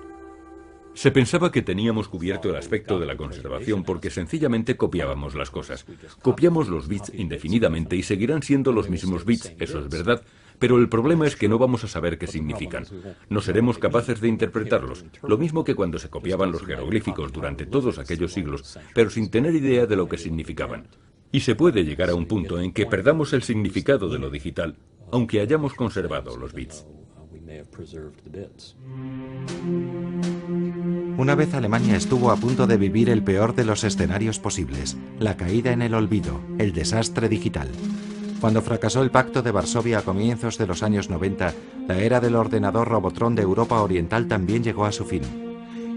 Se pensaba que teníamos cubierto el aspecto de la conservación porque sencillamente copiábamos las cosas. Copiamos los bits indefinidamente y seguirán siendo los mismos bits, eso es verdad, pero el problema es que no vamos a saber qué significan. No seremos capaces de interpretarlos, lo mismo que cuando se copiaban los jeroglíficos durante todos aquellos siglos, pero sin tener idea de lo que significaban. Y se puede llegar a un punto en que perdamos el significado de lo digital, aunque hayamos conservado los bits. Una vez Alemania estuvo a punto de vivir el peor de los escenarios posibles, la caída en el olvido, el desastre digital. Cuando fracasó el Pacto de Varsovia a comienzos de los años 90, la era del ordenador Robotron de Europa Oriental también llegó a su fin.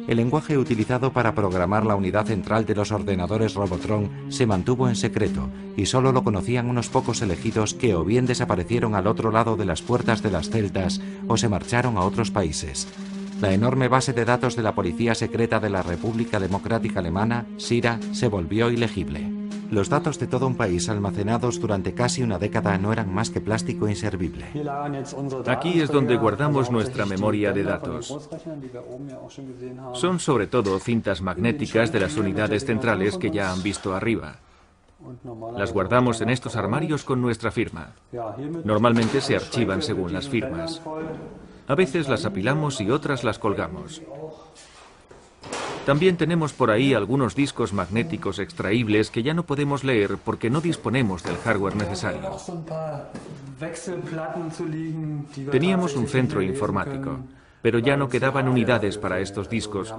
El lenguaje utilizado para programar la unidad central de los ordenadores Robotron se mantuvo en secreto y solo lo conocían unos pocos elegidos que o bien desaparecieron al otro lado de las puertas de las celdas o se marcharon a otros países. La enorme base de datos de la Policía Secreta de la República Democrática Alemana, SIRA, se volvió ilegible. Los datos de todo un país almacenados durante casi una década no eran más que plástico inservible. Aquí es donde guardamos nuestra memoria de datos. Son sobre todo cintas magnéticas de las unidades centrales que ya han visto arriba. Las guardamos en estos armarios con nuestra firma. Normalmente se archivan según las firmas. A veces las apilamos y otras las colgamos. También tenemos por ahí algunos discos magnéticos extraíbles que ya no podemos leer porque no disponemos del hardware necesario. Teníamos un centro informático, pero ya no quedaban unidades para estos discos,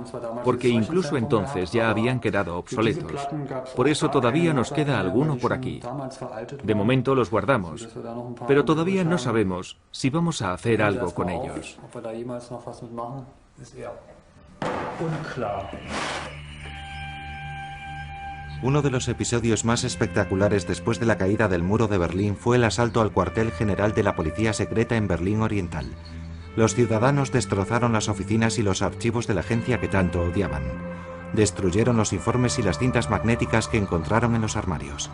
porque incluso entonces ya habían quedado obsoletos. Por eso todavía nos queda alguno por aquí. De momento los guardamos, pero todavía no sabemos si vamos a hacer algo con ellos. Uno de los episodios más espectaculares después de la caída del muro de Berlín fue el asalto al cuartel general de la Policía Secreta en Berlín Oriental. Los ciudadanos destrozaron las oficinas y los archivos de la agencia que tanto odiaban. Destruyeron los informes y las cintas magnéticas que encontraron en los armarios.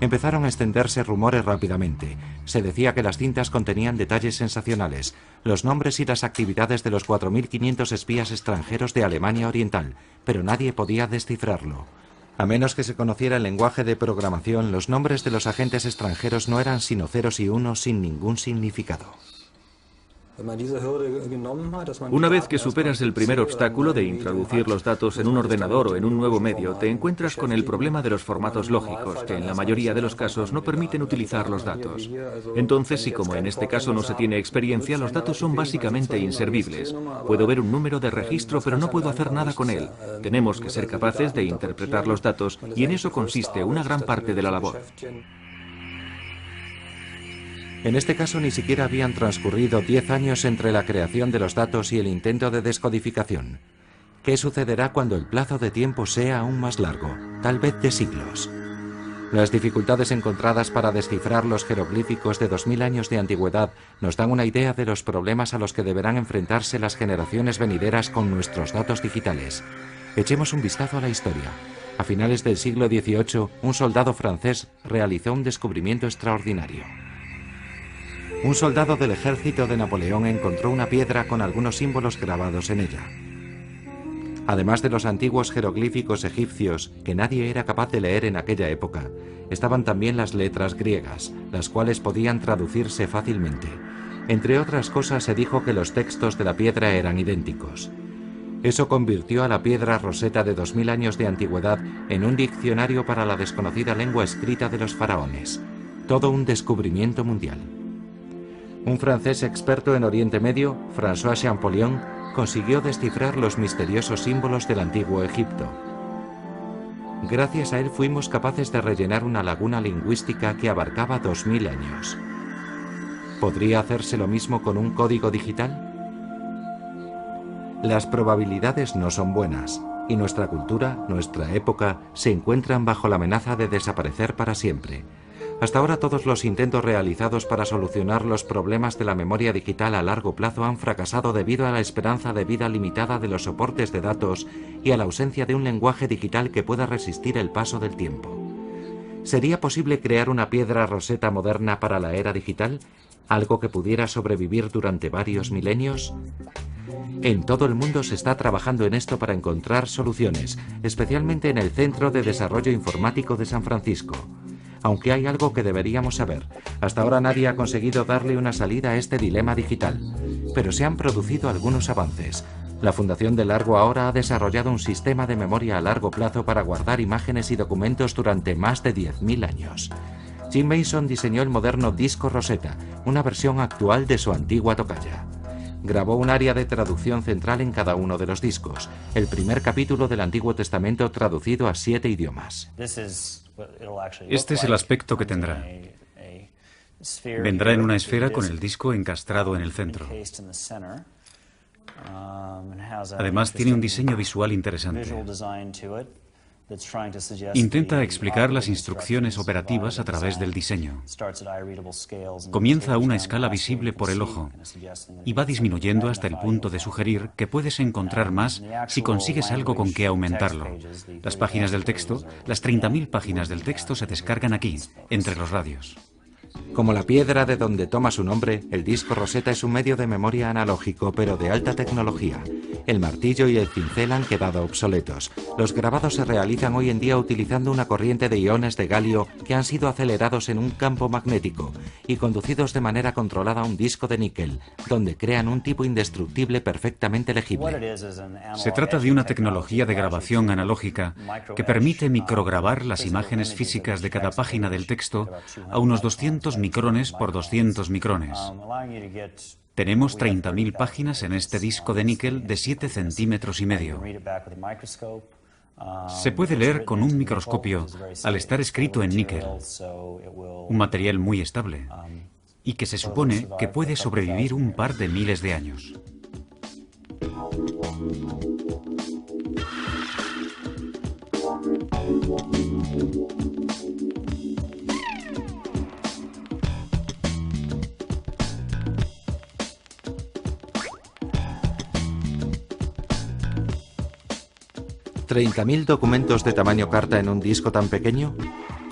Empezaron a extenderse rumores rápidamente. Se decía que las cintas contenían detalles sensacionales, los nombres y las actividades de los 4.500 espías extranjeros de Alemania Oriental, pero nadie podía descifrarlo. A menos que se conociera el lenguaje de programación, los nombres de los agentes extranjeros no eran sino ceros y unos sin ningún significado. Una vez que superas el primer obstáculo de introducir los datos en un ordenador o en un nuevo medio, te encuentras con el problema de los formatos lógicos, que en la mayoría de los casos no permiten utilizar los datos. Entonces, si como en este caso no se tiene experiencia, los datos son básicamente inservibles. Puedo ver un número de registro, pero no puedo hacer nada con él. Tenemos que ser capaces de interpretar los datos, y en eso consiste una gran parte de la labor. En este caso ni siquiera habían transcurrido 10 años entre la creación de los datos y el intento de descodificación. ¿Qué sucederá cuando el plazo de tiempo sea aún más largo, tal vez de siglos? Las dificultades encontradas para descifrar los jeroglíficos de 2000 años de antigüedad nos dan una idea de los problemas a los que deberán enfrentarse las generaciones venideras con nuestros datos digitales. Echemos un vistazo a la historia. A finales del siglo XVIII, un soldado francés realizó un descubrimiento extraordinario. Un soldado del ejército de Napoleón encontró una piedra con algunos símbolos grabados en ella. Además de los antiguos jeroglíficos egipcios, que nadie era capaz de leer en aquella época, estaban también las letras griegas, las cuales podían traducirse fácilmente. Entre otras cosas, se dijo que los textos de la piedra eran idénticos. Eso convirtió a la piedra Rosetta de 2000 años de antigüedad en un diccionario para la desconocida lengua escrita de los faraones. Todo un descubrimiento mundial. Un francés experto en Oriente Medio, François Champollion, consiguió descifrar los misteriosos símbolos del antiguo Egipto. Gracias a él fuimos capaces de rellenar una laguna lingüística que abarcaba 2000 años. ¿Podría hacerse lo mismo con un código digital? Las probabilidades no son buenas, y nuestra cultura, nuestra época, se encuentran bajo la amenaza de desaparecer para siempre. Hasta ahora todos los intentos realizados para solucionar los problemas de la memoria digital a largo plazo han fracasado debido a la esperanza de vida limitada de los soportes de datos y a la ausencia de un lenguaje digital que pueda resistir el paso del tiempo. ¿Sería posible crear una piedra Rosetta moderna para la era digital? ¿Algo que pudiera sobrevivir durante varios milenios? En todo el mundo se está trabajando en esto para encontrar soluciones, especialmente en el Centro de Desarrollo Informático de San Francisco. Aunque hay algo que deberíamos saber. Hasta ahora nadie ha conseguido darle una salida a este dilema digital. Pero se han producido algunos avances. La Fundación de Largo ahora ha desarrollado un sistema de memoria a largo plazo para guardar imágenes y documentos durante más de 10.000 años. Jim Mason diseñó el moderno disco Rosetta, una versión actual de su antigua tocaya. Grabó un área de traducción central en cada uno de los discos, el primer capítulo del Antiguo Testamento traducido a 7 idiomas. Este es el aspecto que tendrá. Vendrá en una esfera con el disco encastrado en el centro. Además, tiene un diseño visual interesante. Intenta explicar las instrucciones operativas a través del diseño. Comienza a una escala visible por el ojo y va disminuyendo hasta el punto de sugerir que puedes encontrar más si consigues algo con que aumentarlo. Las páginas del texto, las 30.000 páginas del texto se descargan aquí, entre los radios. Como la piedra de donde toma su nombre, el disco Rosetta es un medio de memoria analógico, pero de alta tecnología. El martillo y el pincel han quedado obsoletos. Los grabados se realizan hoy en día utilizando una corriente de iones de galio que han sido acelerados en un campo magnético y conducidos de manera controlada a un disco de níquel, donde crean un tipo indestructible perfectamente legible. Se trata de una tecnología de grabación analógica que permite micrograbar las imágenes físicas de cada página del texto a unos 200 micrones por 200 micrones. Tenemos 30.000 páginas en este disco de níquel de 7 centímetros y medio. Se puede leer con un microscopio al estar escrito en níquel, un material muy estable, y que se supone que puede sobrevivir un par de miles de años. ¿30.000 documentos de tamaño carta en un disco tan pequeño?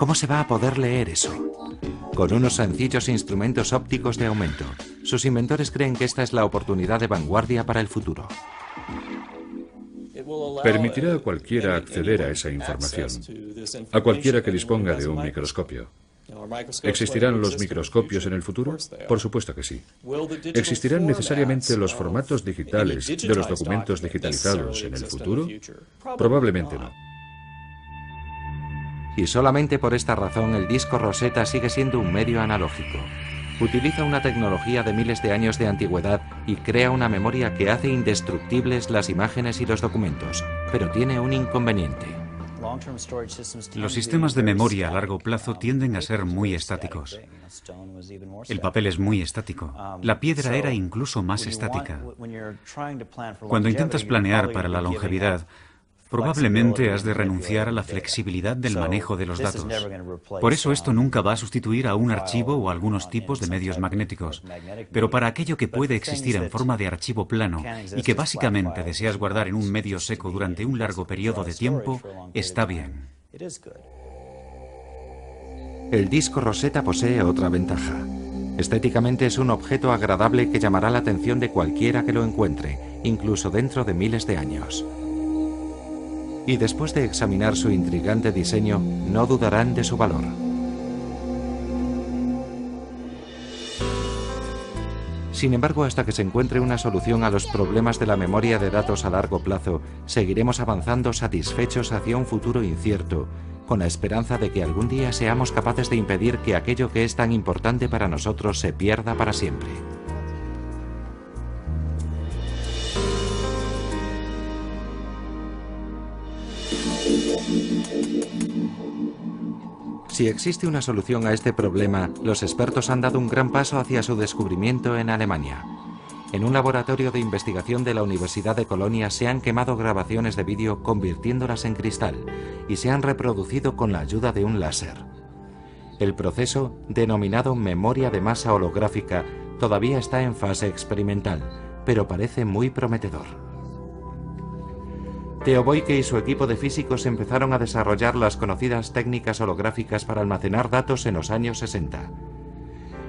¿Cómo se va a poder leer eso? Con unos sencillos instrumentos ópticos de aumento. Sus inventores creen que esta es la oportunidad de vanguardia para el futuro. Permitirá a cualquiera acceder a esa información, a cualquiera que disponga de un microscopio. ¿Existirán los microscopios en el futuro? Por supuesto que sí. ¿Existirán necesariamente los formatos digitales de los documentos digitalizados en el futuro? Probablemente no. Y solamente por esta razón el disco Rosetta sigue siendo un medio analógico. Utiliza una tecnología de miles de años de antigüedad y crea una memoria que hace indestructibles las imágenes y los documentos, pero tiene un inconveniente. Los sistemas de memoria a largo plazo tienden a ser muy estáticos. El papel es muy estático. La piedra era incluso más estática. Cuando intentas planear para la longevidad, probablemente has de renunciar a la flexibilidad del manejo de los datos. Por eso esto nunca va a sustituir a un archivo o algunos tipos de medios magnéticos. Pero para aquello que puede existir en forma de archivo plano y que básicamente deseas guardar en un medio seco durante un largo periodo de tiempo, está bien. El disco Rosetta posee otra ventaja. Estéticamente es un objeto agradable que llamará la atención de cualquiera que lo encuentre, incluso dentro de miles de años. Y después de examinar su intrigante diseño, no dudarán de su valor. Sin embargo, hasta que se encuentre una solución a los problemas de la memoria de datos a largo plazo, seguiremos avanzando satisfechos hacia un futuro incierto, con la esperanza de que algún día seamos capaces de impedir que aquello que es tan importante para nosotros se pierda para siempre. Si existe una solución a este problema, los expertos han dado un gran paso hacia su descubrimiento en Alemania. En un laboratorio de investigación de la Universidad de Colonia se han quemado grabaciones de vídeo convirtiéndolas en cristal y se han reproducido con la ayuda de un láser. El proceso, denominado memoria de masa holográfica, todavía está en fase experimental, pero parece muy prometedor. Theo Boyke y su equipo de físicos empezaron a desarrollar las conocidas técnicas holográficas para almacenar datos en los años 60.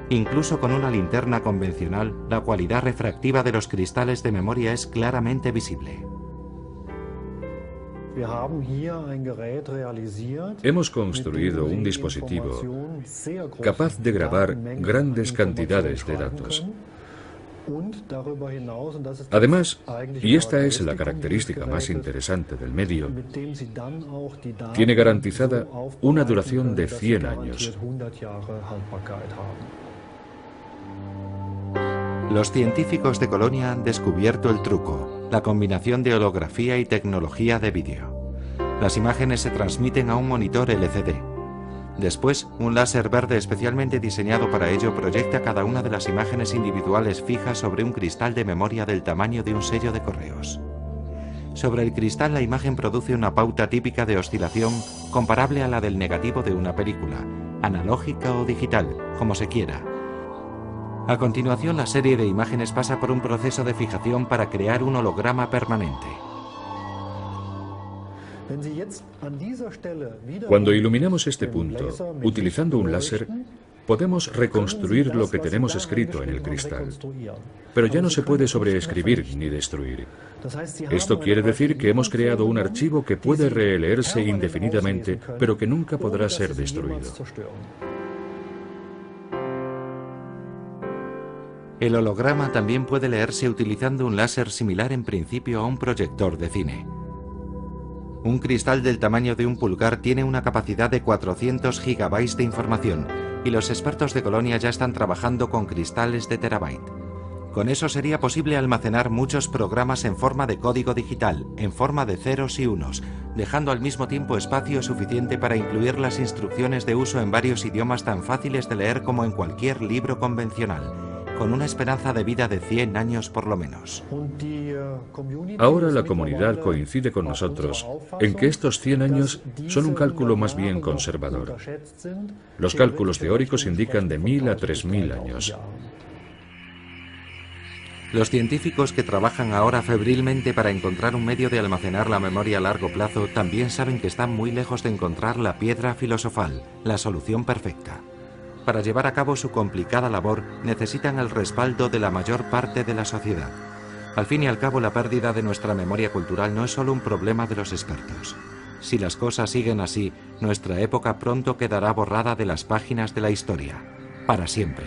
Incluso con una linterna convencional, la cualidad refractiva de los cristales de memoria es claramente visible. Hemos construido un dispositivo capaz de grabar grandes cantidades de datos. Además, y esta es la característica más interesante del medio, tiene garantizada una duración de 100 años. Los científicos de Colonia han descubierto el truco, la combinación de holografía y tecnología de vídeo. Las imágenes se transmiten a un monitor LCD. Después, un láser verde especialmente diseñado para ello proyecta cada una de las imágenes individuales fijas sobre un cristal de memoria del tamaño de un sello de correos. Sobre el cristal la imagen produce una pauta típica de oscilación comparable a la del negativo de una película, analógica o digital, como se quiera. A continuación, la serie de imágenes pasa por un proceso de fijación para crear un holograma permanente. Cuando iluminamos este punto, utilizando un láser, podemos reconstruir lo que tenemos escrito en el cristal. Pero ya no se puede sobreescribir ni destruir. Esto quiere decir que hemos creado un archivo que puede releerse indefinidamente, pero que nunca podrá ser destruido. El holograma también puede leerse utilizando un láser similar en principio a un proyector de cine. Un cristal del tamaño de un pulgar tiene una capacidad de 400 gigabytes de información y los expertos de Colonia ya están trabajando con cristales de terabyte. Con eso sería posible almacenar muchos programas en forma de código digital, en forma de ceros y unos, dejando al mismo tiempo espacio suficiente para incluir las instrucciones de uso en varios idiomas tan fáciles de leer como en cualquier libro convencional, con una esperanza de vida de 100 años por lo menos. Ahora la comunidad coincide con nosotros en que estos 100 años son un cálculo más bien conservador. Los cálculos teóricos indican de 1000 a 3000 años. Los científicos que trabajan ahora febrilmente para encontrar un medio de almacenar la memoria a largo plazo también saben que están muy lejos de encontrar la piedra filosofal, la solución perfecta. Para llevar a cabo su complicada labor necesitan el respaldo de la mayor parte de la sociedad. Al fin y al cabo, la pérdida de nuestra memoria cultural no es solo un problema de los expertos. Si las cosas siguen así, nuestra época pronto quedará borrada de las páginas de la historia, para siempre.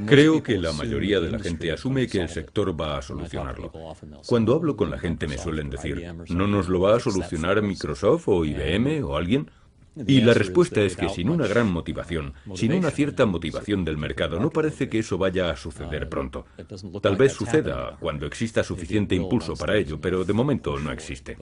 Creo que la mayoría de la gente asume que el sector va a solucionarlo. Cuando hablo con la gente me suelen decir, ¿no nos lo va a solucionar Microsoft o IBM o alguien? Y la respuesta es que sin una gran motivación, sin una cierta motivación del mercado, no parece que eso vaya a suceder pronto. Tal vez suceda cuando exista suficiente impulso para ello, pero de momento no existe.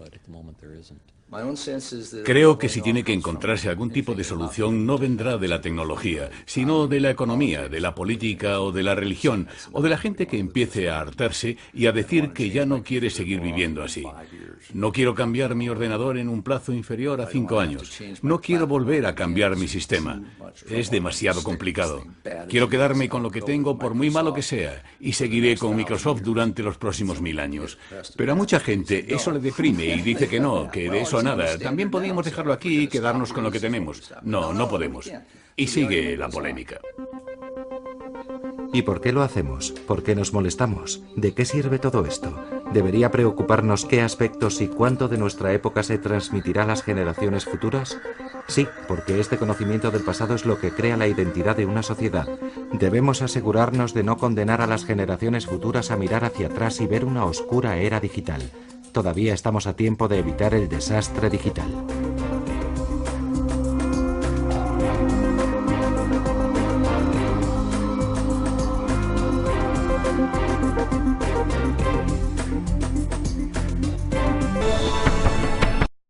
Creo que si tiene que encontrarse algún tipo de solución no vendrá de la tecnología, sino de la economía, de la política o de la religión, o de la gente que empiece a hartarse y a decir que ya no quiere seguir viviendo así. No quiero cambiar mi ordenador en un plazo inferior a 5 años. No quiero volver a cambiar mi sistema. Es demasiado complicado. Quiero quedarme con lo que tengo por muy malo que sea y seguiré con Microsoft durante los próximos 1000 años. Pero a mucha gente eso le deprime y dice que no, que de eso nada. También podríamos dejarlo aquí y quedarnos con lo que tenemos. No, no podemos. Y sigue la polémica. ¿Y por qué lo hacemos? ¿Por qué nos molestamos? ¿De qué sirve todo esto? ¿Debería preocuparnos qué aspectos y cuánto de nuestra época se transmitirá a las generaciones futuras? Sí, porque este conocimiento del pasado es lo que crea la identidad de una sociedad. Debemos asegurarnos de no condenar a las generaciones futuras a mirar hacia atrás y ver una oscura era digital. Todavía estamos a tiempo de evitar el desastre digital.